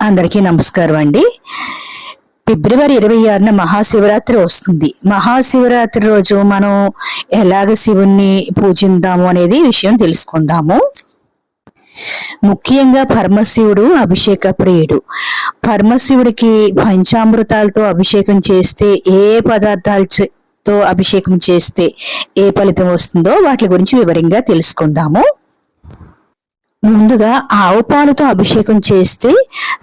అందరికీ నమస్కారం అండి. ఫిబ్రవరి 26న మహాశివరాత్రి వస్తుంది. మహాశివరాత్రి రోజు మనం ఎలాగ శివుణ్ణి పూజిద్దాము అనేది విషయం తెలుసుకుందాము. ముఖ్యంగా పరమశివుడు అభిషేక ప్రియుడు. పరమశివుడికి పంచామృతాలతో అభిషేకం చేస్తే ఏ పదార్థాలతో అభిషేకం చేస్తే ఏ ఫలితం వస్తుందో వాటి గురించి వివరంగా తెలుసుకుందాము. ముందుగా ఆవు పాలతో అభిషేకం చేస్తే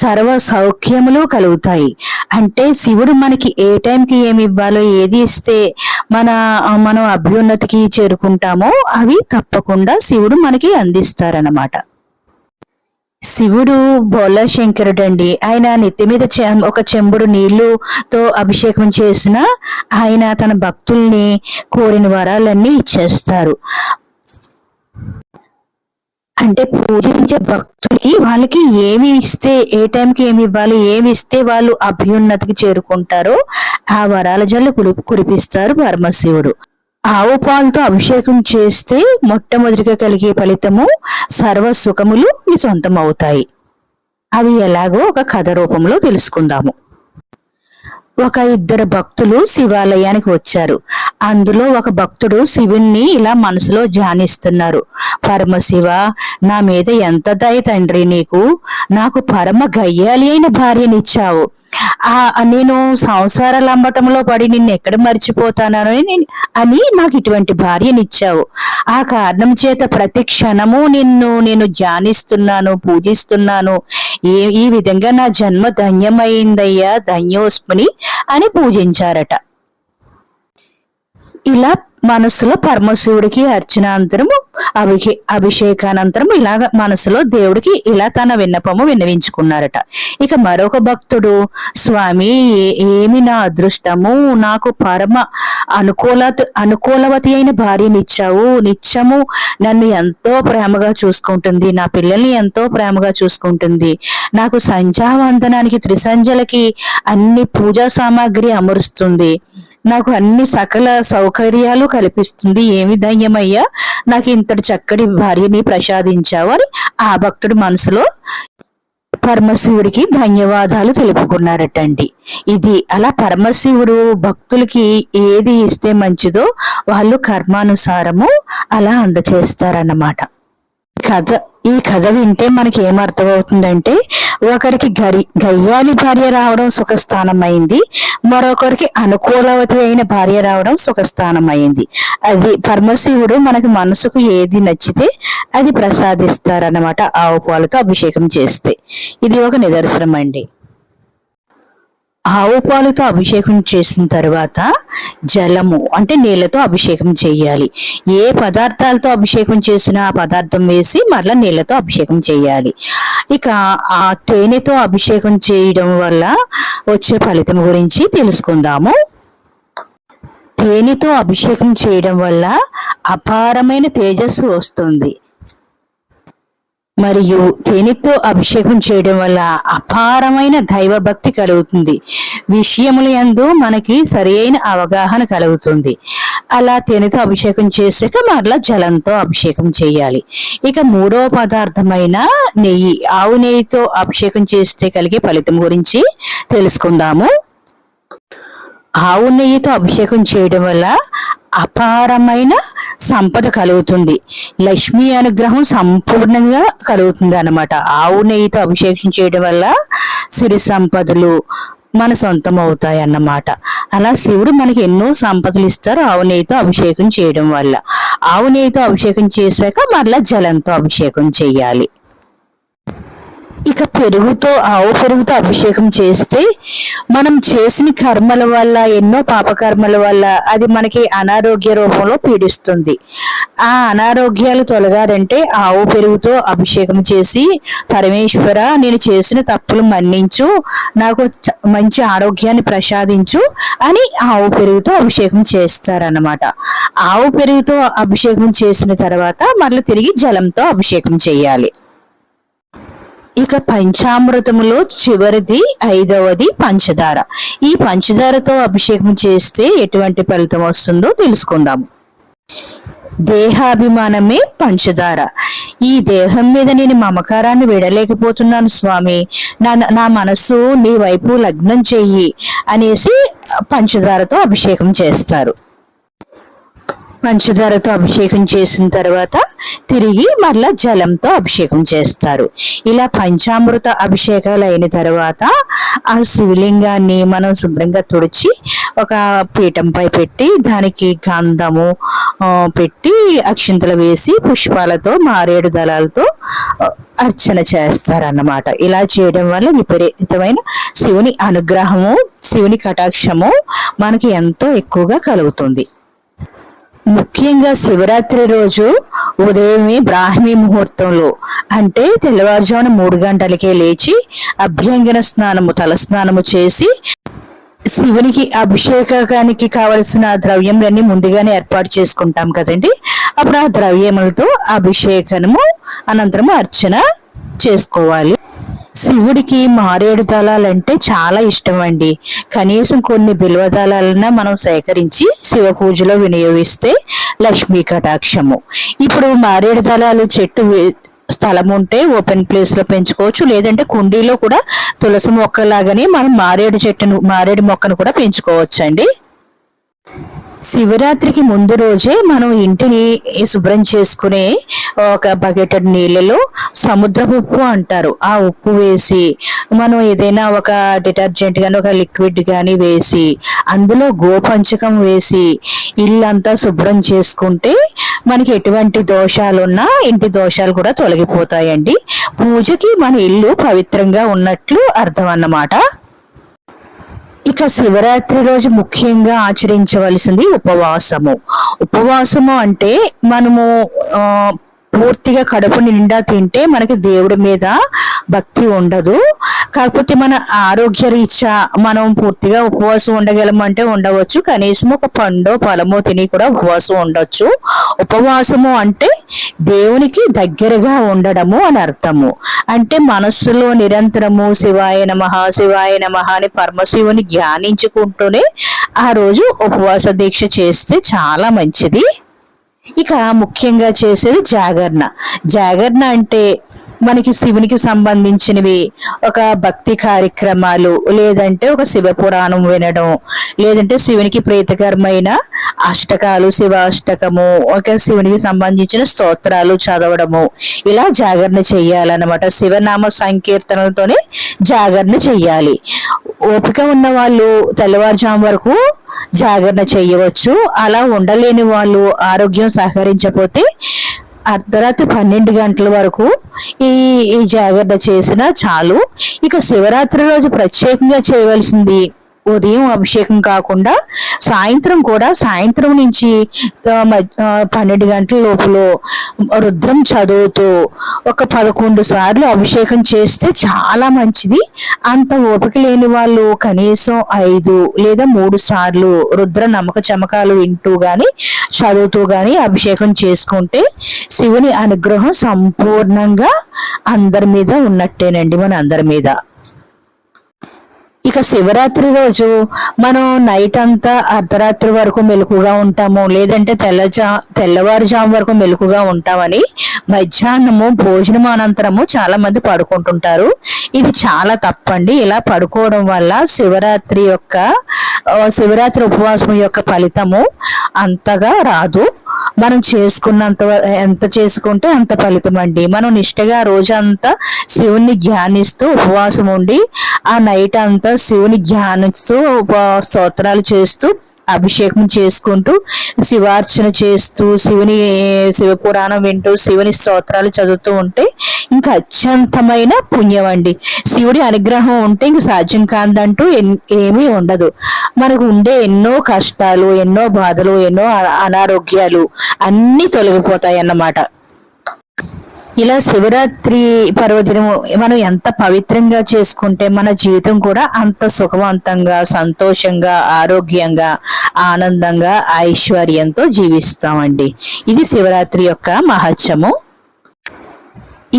సర్వ సౌఖ్యములు కలుగుతాయి. అంటే శివుడు మనకి ఏ టైంకి ఏమి ఇవ్వాలో, ఏది ఇస్తే మనం అభ్యున్నతికి చేరుకుంటామో అవి తప్పకుండా శివుడు మనకి అందిస్తారన్నమాట. శివుడు బోల శంకరుడు అండి. ఆయన నెత్తి మీద ఒక చెంబుడు నీళ్లుతో అభిషేకం చేసిన ఆయన తన భక్తుల్ని కోరిన వరాలన్నీ ఇచ్చేస్తారు. అంటే పూజించే భక్తులకి వాళ్ళకి ఏమి ఇస్తే, ఏ టైంకి ఏమి ఇవ్వాలి, ఏమి ఇస్తే వాళ్ళు అభ్యున్నతికి చేరుకుంటారో ఆ వరాల జల్లు కురిపిస్తారు పరమశివుడు. ఆవు పాలతో అభిషేకం చేస్తే మొట్టమొదటిగా కలిగే ఫలితము సర్వ సుఖములు మీ సొంతం అవుతాయి. అవి ఎలాగో ఒక కథ రూపంలో తెలుసుకుందాము. ఒక ఇద్దరు భక్తులు శివాలయానికి వచ్చారు. అందులో ఒక భక్తుడు శివుణ్ణి ఇలా మనసులో ధ్యానిస్తున్నారు. పరమశివ, నా మీద ఎంత దయ తండ్రి నీకు, నాకు పరమ గయ్యాలి అయిన భార్యనిచ్చావు. నేను సంసార లంబటంలో పడి నిన్ను ఎక్కడ మర్చిపోతానో అని నాకు ఇటువంటి భార్యనిచ్చావు. ఆ కారణం చేత ప్రతి క్షణము నేను ధ్యానిస్తున్నాను, పూజిస్తున్నాను. ఈ విధంగా నా జన్మ ధన్యమైందయ్యా, ధన్యోస్మిని అని పూజించారట. ఇలా మనసులో పరమశివుడికి అర్చనాంతరము, అభిషేకానంతరం ఇలాగ మనసులో దేవుడికి ఇలా తన విన్నపము విన్నవించుకున్నారట. ఇక మరొక భక్తుడు, స్వామి, ఏమి నా అదృష్టము, నాకు పరమ అనుకూలవతి అయిన భార్యనిచ్చావు. నిత్యము నన్ను ఎంతో ప్రేమగా చూసుకుంటుంది, నా పిల్లల్ని ఎంతో ప్రేమగా చూసుకుంటుంది. నాకు సంధ్యావందనానికి త్రిసంధ్యలకి అన్ని పూజా సామాగ్రి అమరుస్తుంది. నాకు అన్ని సకల సౌకర్యాలు కల్పిస్తుంది. ఏమి ధన్యమయ్యా, నాకు ఇంతటి చక్కటి భార్యని ప్రసాదించావు అని ఆ భక్తుడు మనసులో పరమశివుడికి ధన్యవాదాలు తెలుపుకున్నారటండి. ఇది అలా పరమశివుడు భక్తులకి ఏది ఇస్తే మంచిదో వాళ్ళు కర్మానుసారము అలా అందచేస్తారన్నమాట. ఈ కథ వింటే మనకి ఏమర్థమవుతుందంటే, ఒకరికి గయ్యాలి భార్య రావడం సుఖస్థానం అయింది, మరొకరికి అనుకూలవతి అయిన భార్య రావడం సుఖస్థానం అయింది. అది పరమశివుడు మనకి మనసుకు ఏది నచ్చితే అది ప్రసాదిస్తారన్నమాట ఆవు పాలతో అభిషేకం చేస్తే. ఇది ఒక నిదర్శనం అండి. ఆవు పాలతో అభిషేకం చేసిన తర్వాత జలము అంటే నీళ్లతో అభిషేకం చేయాలి. ఏ పదార్థాలతో అభిషేకం చేసినా ఆ పదార్థం వేసి మరలా నీళ్లతో అభిషేకం చేయాలి. ఇక ఆ తేనెతో అభిషేకం చేయడం వల్ల వచ్చే ఫలితం గురించి తెలుసుకుందాము. తేనెతో అభిషేకం చేయడం వల్ల అపారమైన తేజస్సు వస్తుంది. మరియు తేనెతో అభిషేకం చేయడం వల్ల అపారమైన దైవభక్తి కలుగుతుంది. విషయముల యందు మనకి సరైన అవగాహన కలుగుతుంది. అలా తేనెతో అభిషేకం చేసాక మరలా జలంతో అభిషేకం చేయాలి. ఇక మూడవ పదార్థమైన నెయ్యి, ఆవు నెయ్యితో అభిషేకం చేస్తే కలిగే ఫలితం గురించి తెలుసుకుందాము. ఆవు నెయ్యితో అభిషేకం చేయడం వల్ల అపారమైన సంపద కలుగుతుంది. లక్ష్మీ అనుగ్రహం సంపూర్ణంగా కలుగుతుంది అన్నమాట. ఆవు నెయ్యితో అభిషేకం చేయడం వల్ల సిరి సంపదలు మన సొంతం అవుతాయి అన్నమాట. అలా శివుడు మనకి ఎన్నో సంపదలు ఇస్తారు ఆవు నెయ్యితో అభిషేకం చేయడం వల్ల. ఆవు నెయ్యితో అభిషేకం చేశాక మరలా జలంతో అభిషేకం చేయాలి. ఇక ఆవు పెరుగుతో అభిషేకం చేస్తే మనం చేసిన కర్మల వల్ల, ఎన్నో పాపకర్మల వల్ల అది మనకి అనారోగ్య రూపంలో పీడిస్తుంది. ఆ అనారోగ్యాలు తొలగాలంటే ఆవు పెరుగుతో అభిషేకం చేసి, పరమేశ్వర, నేను చేసిన తప్పులు మన్నించు, నాకు మంచి ఆరోగ్యాన్ని ప్రసాదించు అని ఆవు పెరుగుతో అభిషేకం చేస్తారన్నమాట. ఆవు పెరుగుతో అభిషేకం చేసిన తర్వాత మళ్ళీ తిరిగి జలంతో అభిషేకం చేయాలి. ఇక పంచామృతములో చివరిది 5వది పంచదార. ఈ పంచదారతో అభిషేకం చేస్తే ఎటువంటి ఫలితం వస్తుందో తెలుసుకుందాము. దేహాభిమానమే పంచదార. ఈ దేహం మీద నేను మమకారాన్ని విడలేకపోతున్నాను స్వామి, నా మనస్సు నీ వైపు లగ్నం చెయ్యి అనేసి పంచదారతో అభిషేకం చేస్తారు. పంచదారతో అభిషేకం చేసిన తర్వాత తిరిగి మరలా జలంతో అభిషేకం చేస్తారు. ఇలా పంచామృత అభిషేకాలు అయిన తర్వాత ఆ శివలింగాన్ని మనం శుభ్రంగా తుడిచి ఒక పీఠంపై పెట్టి దానికి గంధము పెట్టి అక్షింతలు వేసి పుష్పాలతో మారేడు దళాలతో అర్చన చేస్తారన్నమాట. ఇలా చేయడం వల్ల విపరీతమైన శివుని అనుగ్రహము, శివుని కటాక్షము మనకి ఎంతో ఎక్కువగా కలుగుతుంది. ముఖ్యంగా శివరాత్రి రోజు ఉదయమే బ్రాహ్మీ ముహూర్తంలో అంటే తెల్లవారుజామున 3 గంటలకే లేచి అభ్యంగన స్నానము, తలస్నానము చేసి శివునికి అభిషేకానికి కావలసిన ద్రవ్యములన్నీ ముందుగానే ఏర్పాటు చేసుకుంటాం కదండి. అప్పుడు ఆ ద్రవ్యములతో అభిషేకము అనంతరం అర్చన చేసుకోవాలి. శివుడికి మారేడు దళాలంటే చాలా ఇష్టం అండి. కనీసం కొన్ని బిల్వ దళాలన్నా మనం సేకరించి శివ పూజలో వినియోగిస్తే లక్ష్మీ కటాక్షము. ఇప్పుడు మారేడు దళాలు చెట్టు స్థలం ఉంటే ఓపెన్ ప్లేస్ లో పెంచుకోవచ్చు, లేదంటే కుండీలో కూడా తులసి మొక్కలాగానే మనం మారేడు మొక్కను కూడా పెంచుకోవచ్చు అండి. శివరాత్రికి ముందు రోజే మనం ఇంటిని శుభ్రం చేసుకునే ఒక బకెట్ నీళ్ళలో సముద్రపు ఉప్పు అంటారు, ఆ ఉప్పు వేసి మనం ఏదైనా ఒక డిటర్జెంట్ కానీ ఒక లిక్విడ్ కానీ వేసి అందులో గోపంచకం వేసి ఇల్లంతా శుభ్రం చేసుకుంటే మనకి ఎటువంటి దోషాలున్నా ఇంటి దోషాలు కూడా తొలగిపోతాయండి. పూజకి మన ఇల్లు పవిత్రంగా ఉన్నట్లు అర్థం అన్నమాట. ఇక శివరాత్రి రోజు ముఖ్యంగా ఆచరించవలసింది ఉపవాసము. ఉపవాసము అంటే మనము పూర్తిగా కడుపు నిండా తింటే మనకి దేవుడి మీద భక్తి ఉండదు. కాకపోతే మన ఆరోగ్య రీత్యా మనం పూర్తిగా ఉపవాసం ఉండగలము అంటే ఉండవచ్చు. కనీసం ఒక పండో ఫలమో తిని కూడా ఉపవాసం ఉండొచ్చు. ఉపవాసము అంటే దేవునికి దగ్గరగా ఉండడము అని అర్థము. అంటే మనస్సులో నిరంతరము శివాయ నమః శివాయ నమః అని పరమశివుని ధ్యానించుకుంటూనే ఆ రోజు ఉపవాస దీక్ష చేస్తే చాలా మంచిది. ఇక ముఖ్యంగా చేసేది జాగరణ. జాగరణ అంటే మనకి శివునికి సంబంధించినవి ఒక భక్తి కార్యక్రమాలు, లేదంటే ఒక శివ పురాణం వినడం, లేదంటే శివునికి ప్రీతికరమైన అష్టకాలు, శివాష్టకము, ఒక శివునికి సంబంధించిన స్తోత్రాలు చదవడము, ఇలా జాగరణ చెయ్యాలన్నమాట. శివనామ సంకీర్తనలతోనే జాగరణ చెయ్యాలి. ఓపిక ఉన్న వాళ్ళు తెల్లవారుజాము వరకు జాగరణ చెయ్యవచ్చు. అలా ఉండలేని వాళ్ళు ఆరోగ్యం సహకరించకపోతే అర్ధరాత్రి 12 గంటల వరకు ఈ జాగరణ చేసినా చాలు. ఇక శివరాత్రి రోజు ప్రత్యేకంగా చేయవలసింది ఉదయం అభిషేకం కాకుండా సాయంత్రం నుంచి 12 గంటల లోపల రుద్రం చదువుతూ ఒక 11 సార్లు అభిషేకం చేస్తే చాలా మంచిది. అంత ఓపిక లేని వాళ్ళు కనీసం 5 లేదా 3 సార్లు రుద్ర నమక చమకాలు వింటూ గాని చదువుతూ గాని అభిషేకం చేసుకుంటే శివుని అనుగ్రహం సంపూర్ణంగా అందరి మీద ఉన్నట్టేనండి, మన అందరి మీద. ఇక శివరాత్రి రోజు మనం నైట్ అంతా అర్ధరాత్రి వరకు మెలకుగా ఉంటాము, లేదంటే తెల్లవారుజాము వరకు మెలకుగా ఉంటామని మధ్యాహ్నము భోజనం అనంతరము చాలా మంది పడుకుంటుంటారు. ఇది చాలా తప్పండి. ఇలా పడుకోవడం వల్ల శివరాత్రి ఉపవాసం యొక్క ఫలితము అంతగా రాదు. మనం ఎంత చేసుకుంటే అంత ఫలితం అండి. మనం నిష్టగా రోజంతా శివుణ్ణి ధ్యానిస్తూ ఉపవాసం ఉండి ఆ నైట్ అంతా శివుని ధ్యానిస్తూ స్తోత్రాలు చేస్తూ అభిషేకం చేసుకుంటూ శివార్చన చేస్తూ శివ పురాణం వింటూ శివుని స్తోత్రాలు చదువుతూ ఉంటే ఇంకా అత్యంతమైన పుణ్యం అండి. శివుడి అనుగ్రహం ఉంటే ఇంక సాధ్యం కాదంటూ ఏమీ ఉండదు. మనకు ఉండే ఎన్నో కష్టాలు, ఎన్నో బాధలు, ఎన్నో అనారోగ్యాలు అన్నీ తొలగిపోతాయి అన్నమాట. ఇలా శివరాత్రి పర్వదినం మనం ఎంత పవిత్రంగా చేసుకుంటే మన జీవితం కూడా అంత సుఖవంతంగా, సంతోషంగా, ఆరోగ్యంగా, ఆనందంగా, ఐశ్వర్యంతో జీవిస్తామండి. ఇది శివరాత్రి యొక్క మహత్యము.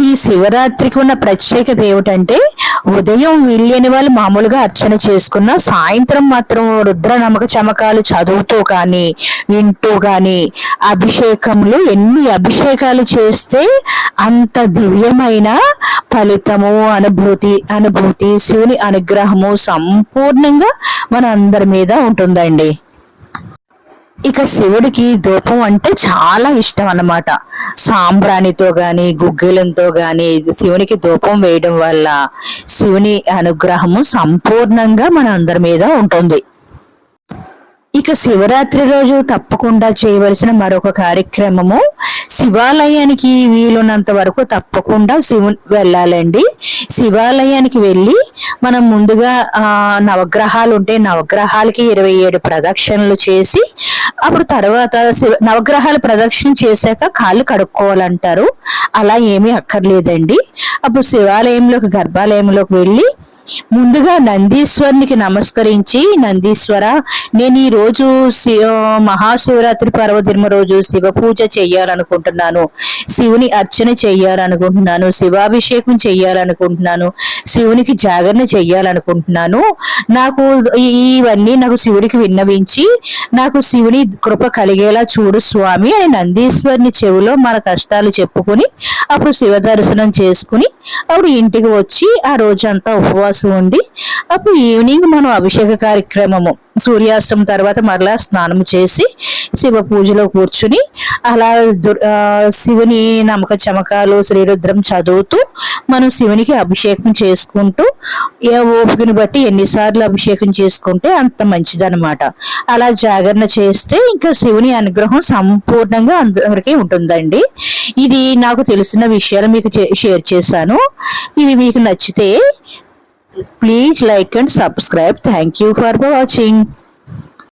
ఈ శివరాత్రికి ఉన్న ప్రత్యేకత ఏమిటంటే ఉదయం వీళ్ళని వాళ్ళు మామూలుగా అర్చన చేసుకున్న సాయంత్రం మాత్రం రుద్ర నమక చమకాలు చదువుతూ కానీ వింటూ కానీ అభిషేకంలో ఎన్ని అభిషేకాలు చేస్తే అంత దివ్యమైన ఫలితము అనుభూతి శివుని అనుగ్రహము సంపూర్ణంగా మన అందరి మీద ఉంటుందండి. ఇక శివుడికి ధూపం అంటే చాలా ఇష్టం అన్నమాట. సాంబ్రాణితో గాని గుగ్గిలంతో గాని శివునికి ధూపం వేయడం వల్ల శివుని అనుగ్రహము సంపూర్ణంగా మన అందరి మీద ఉంటుంది. ఇక శివరాత్రి రోజు తప్పకుండా చేయవలసిన మరొక కార్యక్రమము, శివాలయానికి వీలున్నంత వరకు తప్పకుండా వెళ్ళాలండి. శివాలయానికి వెళ్ళి మనం ముందుగా నవగ్రహాలు ఉంటే నవగ్రహాలకి 27 ప్రదక్షిణలు చేసి అప్పుడు తర్వాత నవగ్రహాల ప్రదక్షిణ చేశాక కాళ్ళు కడుక్కోవాలంటారు. అలా ఏమీ అక్కర్లేదండి. అప్పుడు శివాలయంలోకి గర్భాలయంలోకి వెళ్ళి ముందుగా నందీశ్వరునికి నమస్కరించి, నందీశ్వర, నేను ఈ రోజు మహాశివరాత్రి పర్వదిన రోజు శివ పూజ చెయ్యాలనుకుంటున్నాను, శివుని అర్చన చెయ్యాలనుకుంటున్నాను, శివాభిషేకం చెయ్యాలనుకుంటున్నాను, శివునికి జాగరణ చెయ్యాలనుకుంటున్నాను. ఇవన్నీ నాకు శివుడికి విన్నవించి నాకు శివుని కృప కలిగేలా చూడు స్వామి అని నందీశ్వరుని చెవిలో మన కష్టాలు చెప్పుకుని అప్పుడు శివ దర్శనం చేసుకుని అప్పుడు ఇంటికి వచ్చి ఆ రోజంతా ఉపవాసం ఉండి అప్పుడు ఈవినింగ్ మనం అభిషేక కార్యక్రమము సూర్యాస్తం తర్వాత మరలా స్నానం చేసి శివ పూజలో కూర్చుని అలా శివుని నమక చమకాలు శ్రీరుద్రం చదువుతూ మనం శివునికి అభిషేకం చేసుకుంటూ ఓపికని బట్టి ఎన్నిసార్లు అభిషేకం చేసుకుంటే అంత మంచిదన్నమాట. అలా జాగరణ చేస్తే ఇంకా శివుని అనుగ్రహం సంపూర్ణంగా అందరికీ ఉంటుందండి. ఇది నాకు తెలిసిన విషయాలు మీకు షేర్ చేశాను. ఇవి మీకు నచ్చితే please like and subscribe. Thank you for watching.